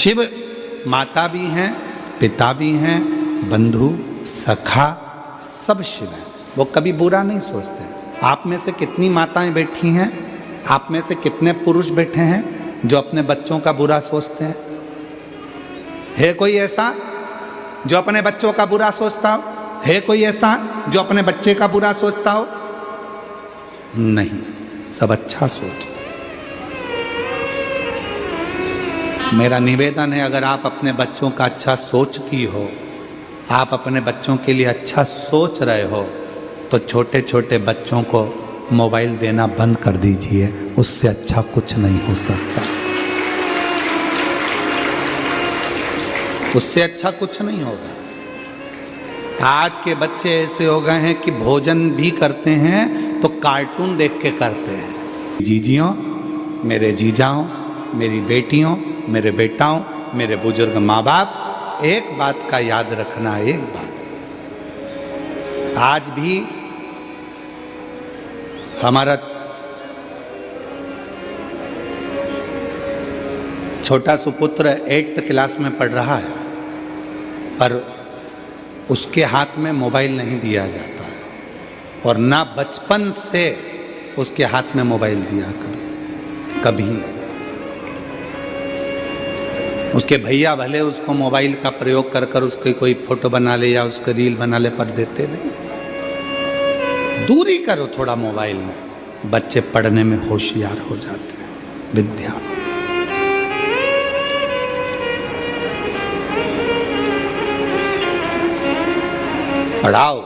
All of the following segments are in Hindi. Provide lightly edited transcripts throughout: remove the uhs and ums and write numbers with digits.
शिव माता भी हैं, पिता भी हैं, बंधु सखा सब शिव हैं। वो कभी बुरा नहीं सोचते। आप में से कितनी माताएं बैठी हैं, आप में से कितने पुरुष बैठे हैं जो अपने बच्चों का बुरा सोचते हैं? है कोई ऐसा जो अपने बच्चों का बुरा सोचता हो? है कोई ऐसा जो अपने बच्चे का बुरा सोचता हो? नहीं, सब अच्छा सोच। मेरा निवेदन है, अगर आप अपने बच्चों का अच्छा सोचती हो, आप अपने बच्चों के लिए अच्छा सोच रहे हो, तो छोटे छोटे बच्चों को मोबाइल देना बंद कर दीजिए। उससे अच्छा कुछ नहीं हो सकता। उससे अच्छा कुछ नहीं होगा। आज के बच्चे ऐसे हो गए हैं कि भोजन भी करते हैं तो कार्टून देख के करते हैं। जीजियों, मेरे जीजाओं, मेरी बेटियों, मेरे बेटाओं, मेरे बुजुर्ग माँ बाप, एक बात का याद रखना। एक बात, आज भी हमारा छोटा सुपुत्र 8th क्लास में पढ़ रहा है, पर उसके हाथ में मोबाइल नहीं दिया जाता है, और ना बचपन से उसके हाथ में मोबाइल दिया कभी नहीं। उसके भैया भले उसको मोबाइल का प्रयोग कर कर उसकी कोई फोटो बना ले या उसको रील बना ले, पर देते नहीं। दूरी करो थोड़ा मोबाइल में, बच्चे पढ़ने में होशियार हो जाते हैं। विद्या पढ़ाओ।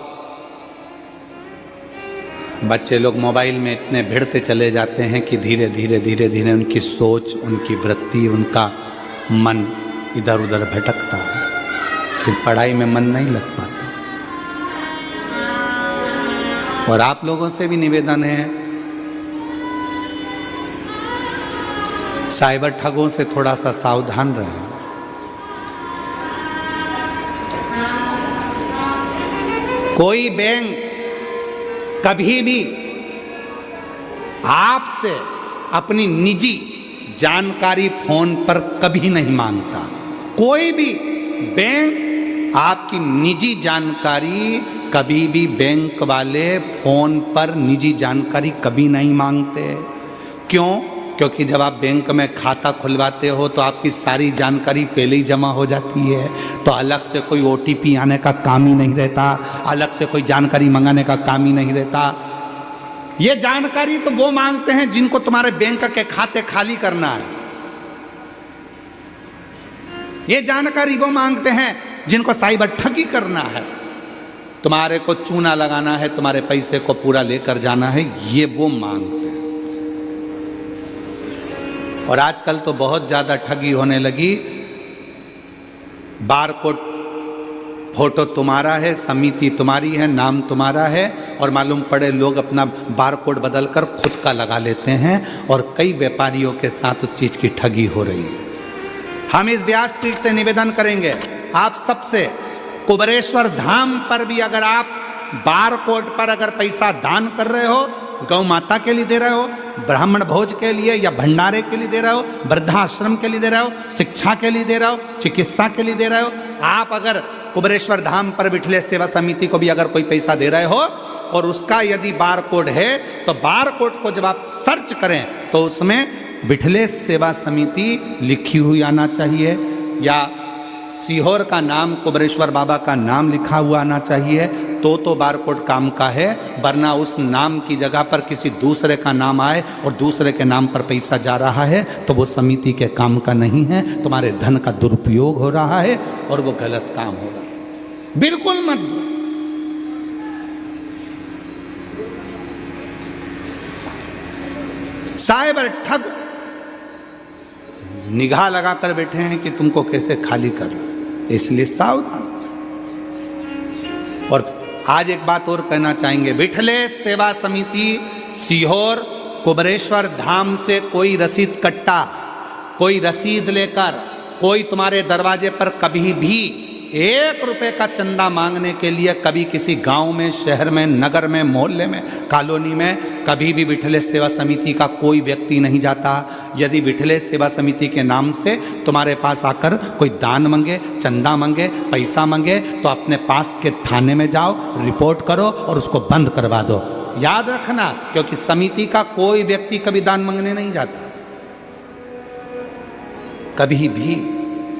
बच्चे लोग मोबाइल में इतने भिड़ते चले जाते हैं कि धीरे धीरे धीरे धीरे उनकी सोच, उनकी वृत्ति, उनका मन इधर उधर भटकता है, फिर पढ़ाई में मन नहीं लग पाता। और आप लोगों से भी निवेदन है, साइबर ठगों से थोड़ा सा सावधान रहें। कोई बैंक कभी भी आपसे अपनी निजी जानकारी फोन पर कभी नहीं मांगता। कोई भी बैंक आपकी निजी जानकारी, कभी भी बैंक वाले फोन पर निजी जानकारी कभी नहीं मांगते। क्यों? क्योंकि जब आप बैंक में खाता खुलवाते हो तो आपकी सारी जानकारी पहले ही जमा हो जाती है, तो अलग से कोई OTP आने का काम ही नहीं रहता, अलग से कोई जानकारी मंगाने का काम ही नहीं रहता। ये जानकारी तो वो मांगते हैं जिनको तुम्हारे बैंक के खाते खाली करना है। ये जानकारी वो मांगते हैं जिनको साइबर ठगी करना है, तुम्हारे को चूना लगाना है, तुम्हारे पैसे को पूरा लेकर जाना है, ये वो मांगते हैं। और आजकल तो बहुत ज़्यादा ठगी होने लगी। बारकोड फोटो तुम्हारा है, समिति तुम्हारी है, नाम तुम्हारा है, और मालूम पड़े लोग अपना बारकोड बदलकर खुद का लगा लेते हैं, और कई व्यापारियों के साथ उस चीज़ की ठगी हो रही है। हम इस व्यासपीठ से निवेदन करेंगे आप सबसे, कुबेरेश्वर धाम पर भी अगर आप बारकोड पर अगर पैसा दान कर रहे हो, गौ माता के लिए दे रहे हो, ब्राह्मण भोज के लिए या भंडारे के लिए दे रहे हो, वृद्धाश्रम के लिए दे रहे हो, शिक्षा के लिए दे रहे हो, चिकित्सा के लिए दे रहे हो, आप अगर कुबेरेश्वर धाम पर विठलेश सेवा समिति को भी अगर कोई पैसा दे रहे हो और उसका यदि बारकोड है, तो बारकोड को जब आप सर्च करें तो उसमें विठलेश सेवा समिति लिखी हुई आना चाहिए, या सीहोर का नाम, कुबेरेश्वर बाबा का नाम लिखा हुआ आना चाहिए, तो बारकोड काम का है। वरना उस नाम की जगह पर किसी दूसरे का नाम आए और दूसरे के नाम पर पैसा जा रहा है, तो वो समिति के काम का नहीं है, तुम्हारे धन का दुरुपयोग हो रहा है और वो गलत काम हो रहा है। बिल्कुल मत दो। साइबर ठग निगाह लगाकर बैठे हैं कि तुमको कैसे खाली करना, इसलिए सावधान। और आज एक बात और कहना चाहेंगे, विठलेश सेवा समिति सीहोर कुबेरेश्वर धाम से कोई रसीद कट्टा, कोई रसीद लेकर कोई तुम्हारे दरवाजे पर कभी भी 1 रुपए का चंदा मांगने के लिए कभी किसी गांव में, शहर में, नगर में, मोहल्ले में, कॉलोनी में कभी भी विठलेश सेवा समिति का कोई व्यक्ति नहीं जाता। यदि विठलेश सेवा समिति के नाम से तुम्हारे पास आकर कोई दान मांगे, चंदा मांगे, पैसा मांगे, तो अपने पास के थाने में जाओ, रिपोर्ट करो और उसको बंद करवा दो। याद रखना, क्योंकि समिति का कोई व्यक्ति कभी दान मांगने नहीं जाता। कभी भी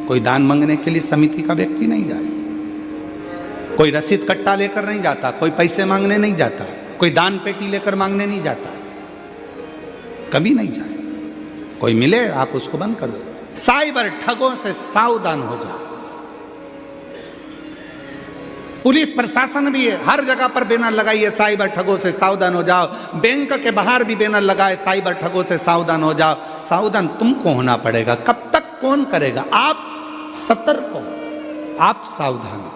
कोई दान मांगने के लिए समिति का व्यक्ति नहीं जाए। कोई रसीद कट्टा लेकर नहीं जाता, कोई पैसे मांगने नहीं जाता, कोई दान पेटी लेकर मांगने नहीं जाता, कभी नहीं जाए। कोई मिले आप उसको बंद कर दो। साइबर ठगों से सावधान हो जाओ। पुलिस प्रशासन भी हर जगह पर बैनर लगाइए, साइबर ठगों से सावधान हो जाओ। बैंक के बाहर भी बैनर लगाए, साइबर ठगों से सावधान हो जाओ। सावधान तुमको होना पड़ेगा। कब तक कौन करेगा? आप सतर्क हो, आप सावधान हो।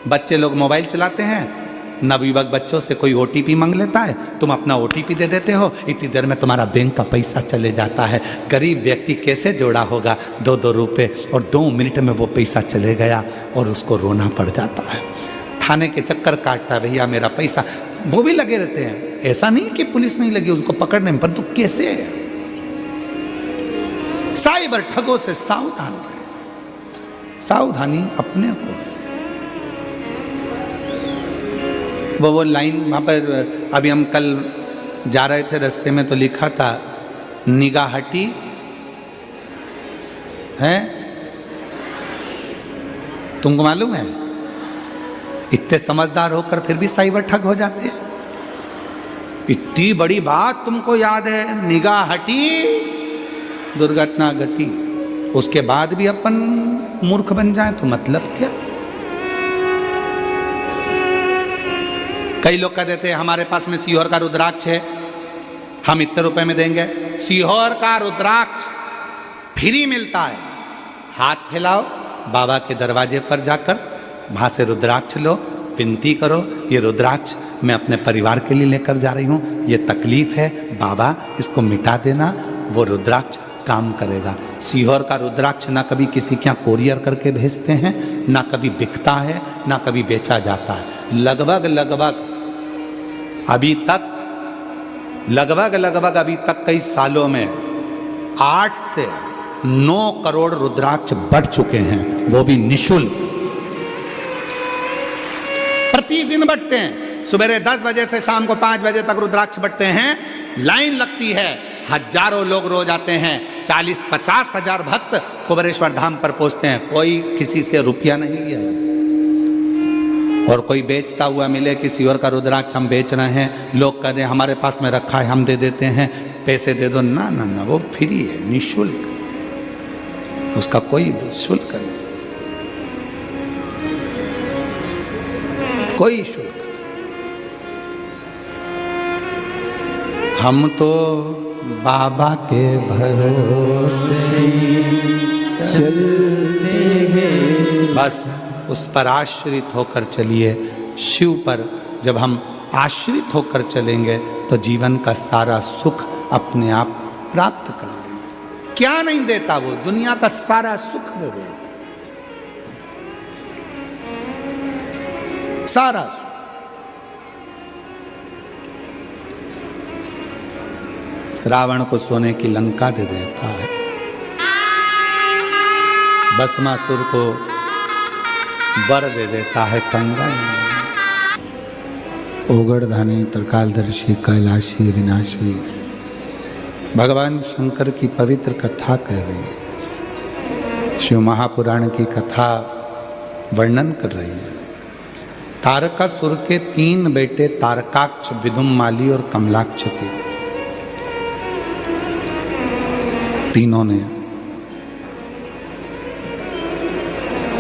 बच्चे लोग मोबाइल चलाते हैं, नवयुवक बच्चों से कोई ओटीपी मांग लेता है, तुम अपना ओटीपी दे देते हो, इतनी देर में तुम्हारा बैंक का पैसा चले जाता है। गरीब व्यक्ति कैसे जोड़ा होगा 2-2 रुपए, और 2 मिनट में वो पैसा चले गया और उसको रोना पड़ जाता है, थाने के चक्कर काटता है, भैया मेरा पैसा। वो भी लगे रहते हैं, ऐसा नहीं कि पुलिस नहीं लगी उनको पकड़ने में, पर तो कैसे? साइबर ठगों से सावधान रहे। सावधानी अपने को। वो लाइन वहाँ पर अभी हम कल जा रहे थे, रास्ते में तो लिखा था निगाह हटी है। तुमको मालूम है? इतने समझदार होकर फिर भी साइबर ठग हो जाते हैं। इतनी बड़ी बात तुमको याद है, निगाह हटी दुर्घटना घटी, उसके बाद भी अपन मूर्ख बन जाए तो मतलब क्या? कई लोग कह देते हैं हमारे पास में सीहोर का रुद्राक्ष है, हम इतने रुपए में देंगे। सीहोर का रुद्राक्ष फ्री मिलता है। हाथ फैलाओ, बाबा के दरवाजे पर जाकर वहां से रुद्राक्ष लो, विनती करो, ये रुद्राक्ष मैं अपने परिवार के लिए लेकर जा रही हूँ, ये तकलीफ है बाबा, इसको मिटा देना। वो रुद्राक्ष काम करेगा। सीहोर का रुद्राक्ष ना कभी किसी के यहाँ कोरियर करके भेजते हैं, ना कभी बिकता है, ना कभी बेचा जाता है। लगभग अभी तक कई सालों में 8 से 9 करोड़ रुद्राक्ष बढ़ चुके हैं, वो भी निःशुल्क। प्रतिदिन बढ़ते हैं। सुबह 10 बजे से शाम को 5 बजे तक रुद्राक्ष बढ़ते हैं। लाइन लगती है, हजारों लोग रोज आते हैं। 40-50 हजार भक्त कुबेरेश्वर धाम पर पहुंचते हैं। कोई किसी से रुपया नहीं लिया। और कोई बेचता हुआ मिले कि सीहोर का रुद्राक्ष हम बेच रहे हैं, लोग कहते हैं हमारे पास में रखा है, हम दे देते हैं, पैसे दे दो। ना ना ना, वो फ्री है, निःशुल्क, उसका कोई शुल्क नहीं, कोई शुल्क। हम तो बाबा के भरोसे चलते हैं, बस उस पर आश्रित होकर चलिए। शिव पर जब हम आश्रित होकर चलेंगे तो जीवन का सारा सुख अपने आप प्राप्त कर लेंगे। क्या नहीं देता वो? दुनिया का सारा सुख दे देगा, सारा सुख। रावण को सोने की लंका दे देता है, भस्मासुर को वर दे देता है कंगन। ओगड़धानी, त्रिकालदर्शी, कैलाशी, विनाशी भगवान शंकर की पवित्र कथा कह रही है। शिव महापुराण की कथा वर्णन कर रही है। तारकासुर के 3 बेटे तारकाक्ष, विदुम्माली और कमलाक्ष के, तीनों ने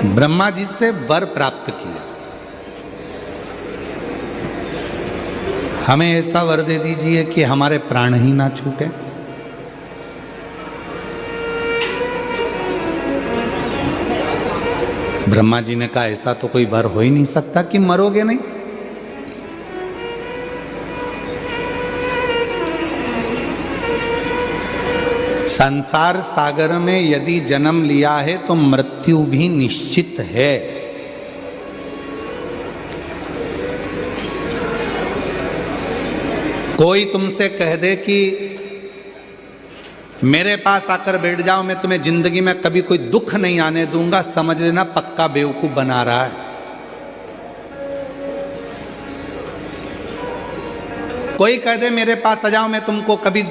ब्रह्मा जी से वर प्राप्त किया, हमें ऐसा वर दे दीजिए कि हमारे प्राण ही ना छूटे। ब्रह्मा जी ने कहा ऐसा तो कोई वर हो ही नहीं सकता कि मरोगे नहीं। संसार सागर में यदि जन्म लिया है तो मृत्यु भी निश्चित है। कोई तुमसे कह दे कि मेरे पास आकर बैठ जाओ, मैं तुम्हें जिंदगी में कभी कोई दुख नहीं आने दूंगा, समझ लेना पक्का बेवकूफ बना रहा है। कोई कह दे मेरे पास आ जाओ, मैं तुमको कभी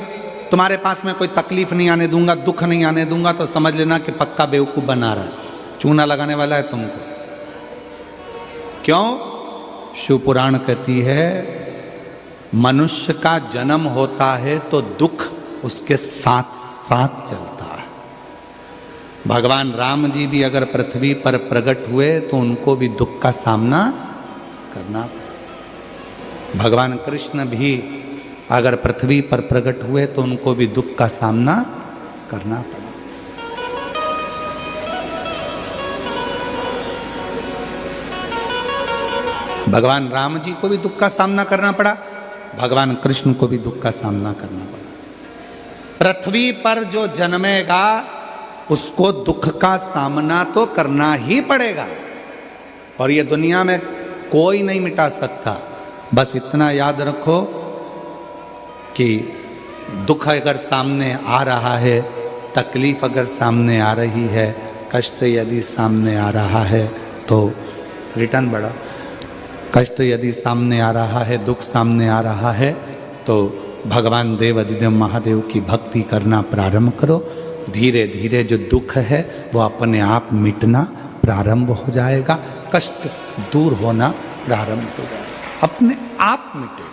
तुम्हारे पास में कोई तकलीफ नहीं आने दूंगा, दुख नहीं आने दूंगा, तो समझ लेना कि पक्का बेवकूफ बना रहा है, चूना लगाने वाला है तुमको। क्यों? शिव पुराण कहती है मनुष्य का जन्म होता है तो दुख उसके साथ साथ चलता है। भगवान राम जी भी अगर पृथ्वी पर प्रकट हुए तो उनको भी दुख का सामना करना पड़ा। भगवान कृष्ण भी अगर पृथ्वी पर प्रकट हुए तो उनको भी दुख का सामना करना पड़ा। भगवान राम जी को भी दुख का सामना करना पड़ा, भगवान कृष्ण को भी दुख का सामना करना पड़ा। पृथ्वी पर जो जन्मेगा उसको दुख का सामना तो करना ही पड़ेगा, और ये दुनिया में कोई नहीं मिटा सकता। बस इतना याद रखो कि दुख अगर सामने आ रहा है, तकलीफ अगर सामने आ रही है, कष्ट यदि सामने आ रहा है तो रिटर्न बढ़ा, कष्ट यदि सामने आ रहा है, दुख सामने आ रहा है तो भगवान देव अधिदेव महादेव की भक्ति करना प्रारंभ करो। धीरे धीरे जो दुख है वो अपने आप मिटना प्रारंभ हो जाएगा, कष्ट दूर होना प्रारंभ हो जाएगा, अपने आप मिटेगा।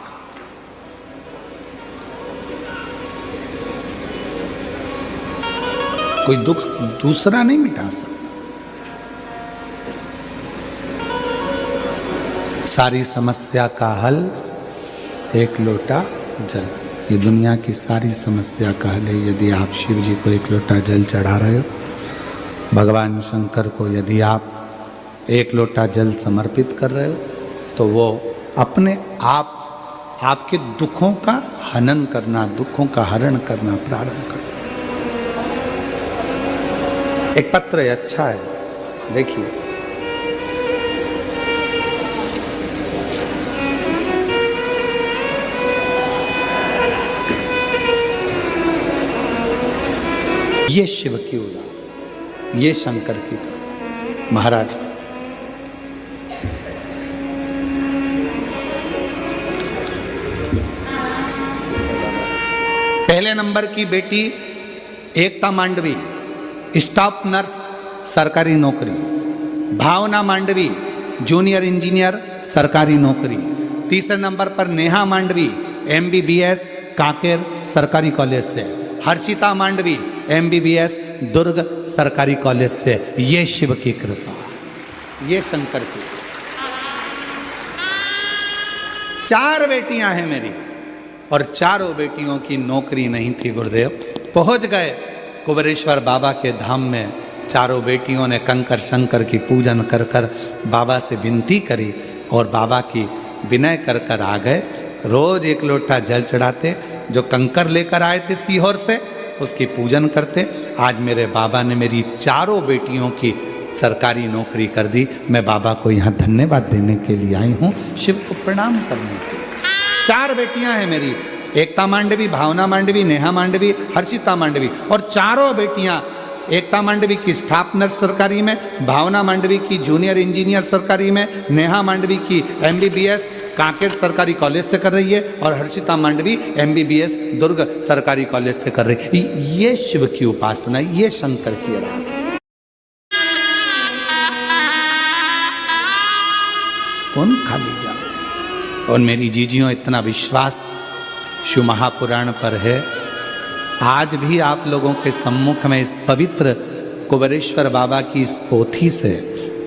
कोई दुख दूसरा नहीं मिटा सकता। सारी समस्या का हल एक लोटा जल। ये दुनिया की सारी समस्या का हल है। यदि आप शिव जी को एक लोटा जल चढ़ा रहे हो, भगवान शंकर को यदि आप एक लोटा जल समर्पित कर रहे हो, तो वो अपने आप आपके दुखों का हनन करना, दुखों का हरण करना प्रारंभ कर। एक पत्र है, अच्छा है, देखिए। ये शिव की उदाहरण, ये शंकर की महाराज। पहले नंबर की बेटी एकता मांडवी, स्टाफ नर्स, सरकारी नौकरी। भावना मांडवी, जूनियर इंजीनियर, सरकारी नौकरी। तीसरे नंबर पर नेहा मांडवी, MBBS, कांकेर सरकारी कॉलेज से। हर्षिता मांडवी, MBBS, दुर्ग सरकारी कॉलेज से। ये शिव की कृपा, ये शंकर की। 4 बेटियां हैं मेरी, और चारों बेटियों की नौकरी नहीं थी। गुरुदेव पहुंच गए कुबेरेश्वर बाबा के धाम में। चारों बेटियों ने कंकर शंकर की पूजन कर कर बाबा से विनती करी, और बाबा की विनय कर कर आ गए। रोज एक लोटा जल चढ़ाते, जो कंकर लेकर आए थे सीहोर से, उसकी पूजन करते। आज मेरे बाबा ने मेरी चारों बेटियों की सरकारी नौकरी कर दी। मैं बाबा को यहाँ धन्यवाद देने के लिए आई हूँ, शिव को प्रणाम करने के लिए। 4 बेटियां हैं मेरी, एकता मांडवी, भावना मांडवी, नेहा मांडवी, हर्षिता मांडवी। और चारों बेटियां, एकता मांडवी की स्टाफ नर्स सरकारी में, भावना मांडवी की जूनियर इंजीनियर सरकारी में, नेहा मांडवी की MBBS कांकेर सरकारी कॉलेज से कर रही है, और हर्षिता मांडवी MBBS दुर्ग सरकारी कॉलेज से कर रही है। ये शिव की उपासना, ये शंकर की आराधना। कौन खाली जा। और मेरी जीजियों, इतना विश्वास शिव महापुराण पर है। आज भी आप लोगों के सम्मुख में इस पवित्र कुबेरेश्वर बाबा की इस पोथी से,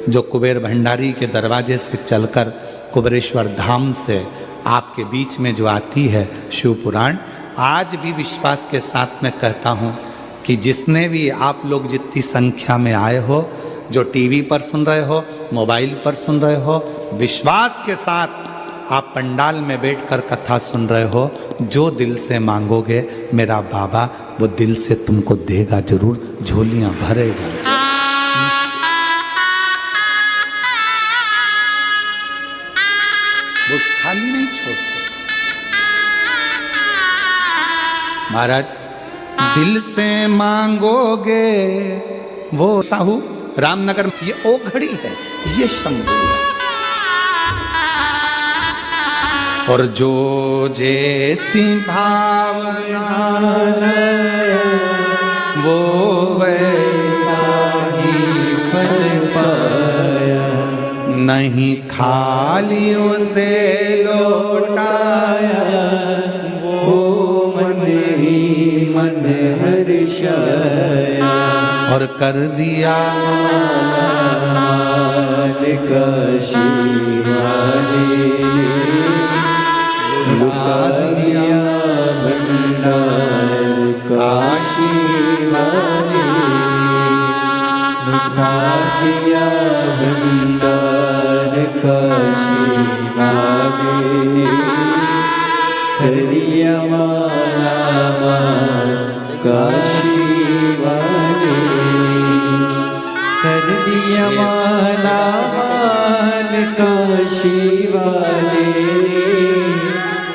जो कुबेर भंडारी के दरवाजे से चलकर कुबेरेश्वर धाम से आपके बीच में जो आती है शिव पुराण, आज भी विश्वास के साथ मैं कहता हूँ कि जिसने भी आप लोग जितनी संख्या में आए हो, जो टीवी पर सुन रहे हो, मोबाइल पर सुन रहे हो, विश्वास के साथ आप पंडाल में बैठकर कथा सुन रहे हो, जो दिल से मांगोगे मेरा बाबा वो दिल से तुमको देगा जरूर, झोलियां भरेगा। वो खाली नहीं छोड़ सकता। महाराज, दिल से मांगोगे वो साहू रामनगर, ये ओघड़ी है, ये शंभू है। और जो जैसी भावना वो वैसा ही फल पाया, नहीं खाली उसे लौटाया, वो मन ही मन हर्षाया। और कर दिया काशी वाले, लुटा दिया भंडार काशी वाले, लुटा दिया भंडार काशी वाले। कर दिया माला काशी वाले, कर दिया माला काशी वाले,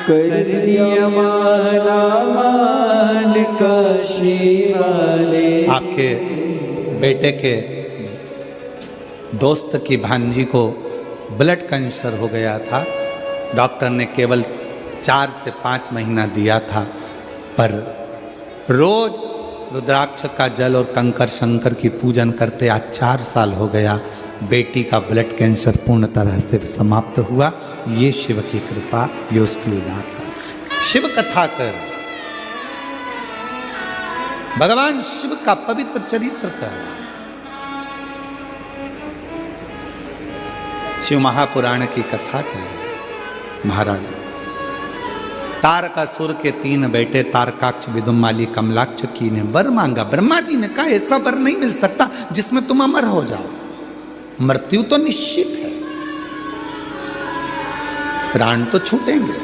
कर दिया माला काशी वाले। आपके बेटे के दोस्त की भांजी को ब्लड कैंसर हो गया था। डॉक्टर ने केवल 4 से 5 महीना दिया था, पर रोज रुद्राक्ष का जल और कंकर शंकर की पूजन करते आज 4 साल हो गया। बेटी का ब्लड कैंसर पूर्ण तरह से समाप्त हुआ। ये शिव की कृपा, ये उसकी उदारता। शिव कथा कर, भगवान शिव का पवित्र चरित्र कर। शिव महापुराण की कथा कर। महाराज, तारकासुर के 3 बेटे तारकाक्ष, विदुमाली, कमलाक्ष की ने वर मांगा। ब्रह्मा जी ने कहा ऐसा वर नहीं मिल सकता जिसमें तुम अमर हो जाओ, मृत्यु तो निश्चित है, प्राण तो छूटेंगे।